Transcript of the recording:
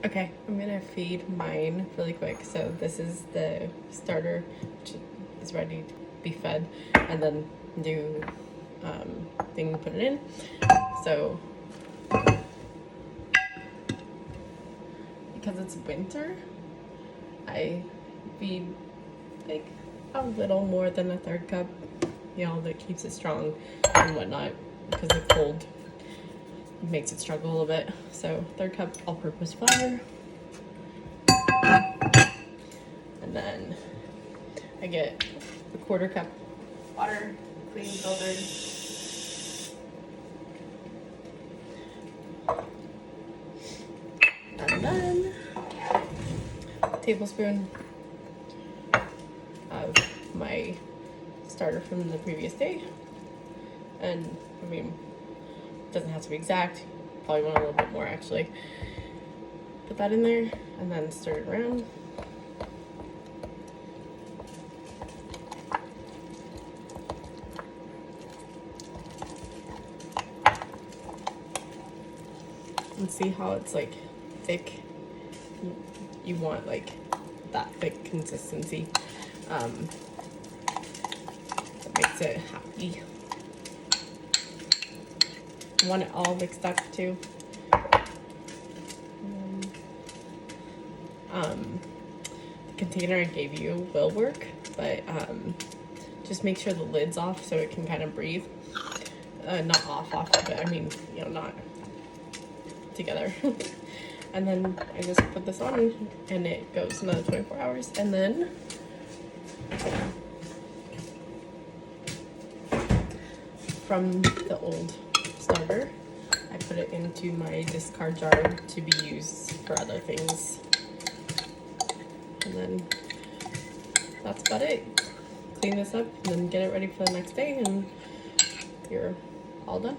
Okay, I'm gonna feed mine really quick. So this is the starter, which is ready to be fed, and then new thing to put it in. So because it's winter, I feed like a little more than a third cup, that keeps it strong and whatnot, because the cold makes it struggle a little bit. So third cup all-purpose flour, and then I get a quarter cup water, clean filtered, and then a tablespoon of my starter from the previous day. And I mean, it doesn't have to be exact, probably want a little bit more actually. Put that in there and then stir it around. And see how it's like thick. You want like that thick consistency. That makes it happy. You want it all mixed up too. The container I gave you will work, but just make sure the lid's off so it can kind of breathe. Not off, but I mean, not together. And then I just put this on and it goes another 24 hours. And then from the old starter, I put it into my discard jar to be used for other things. And then that's about it. Clean this up and then get it ready for the next day and you're all done.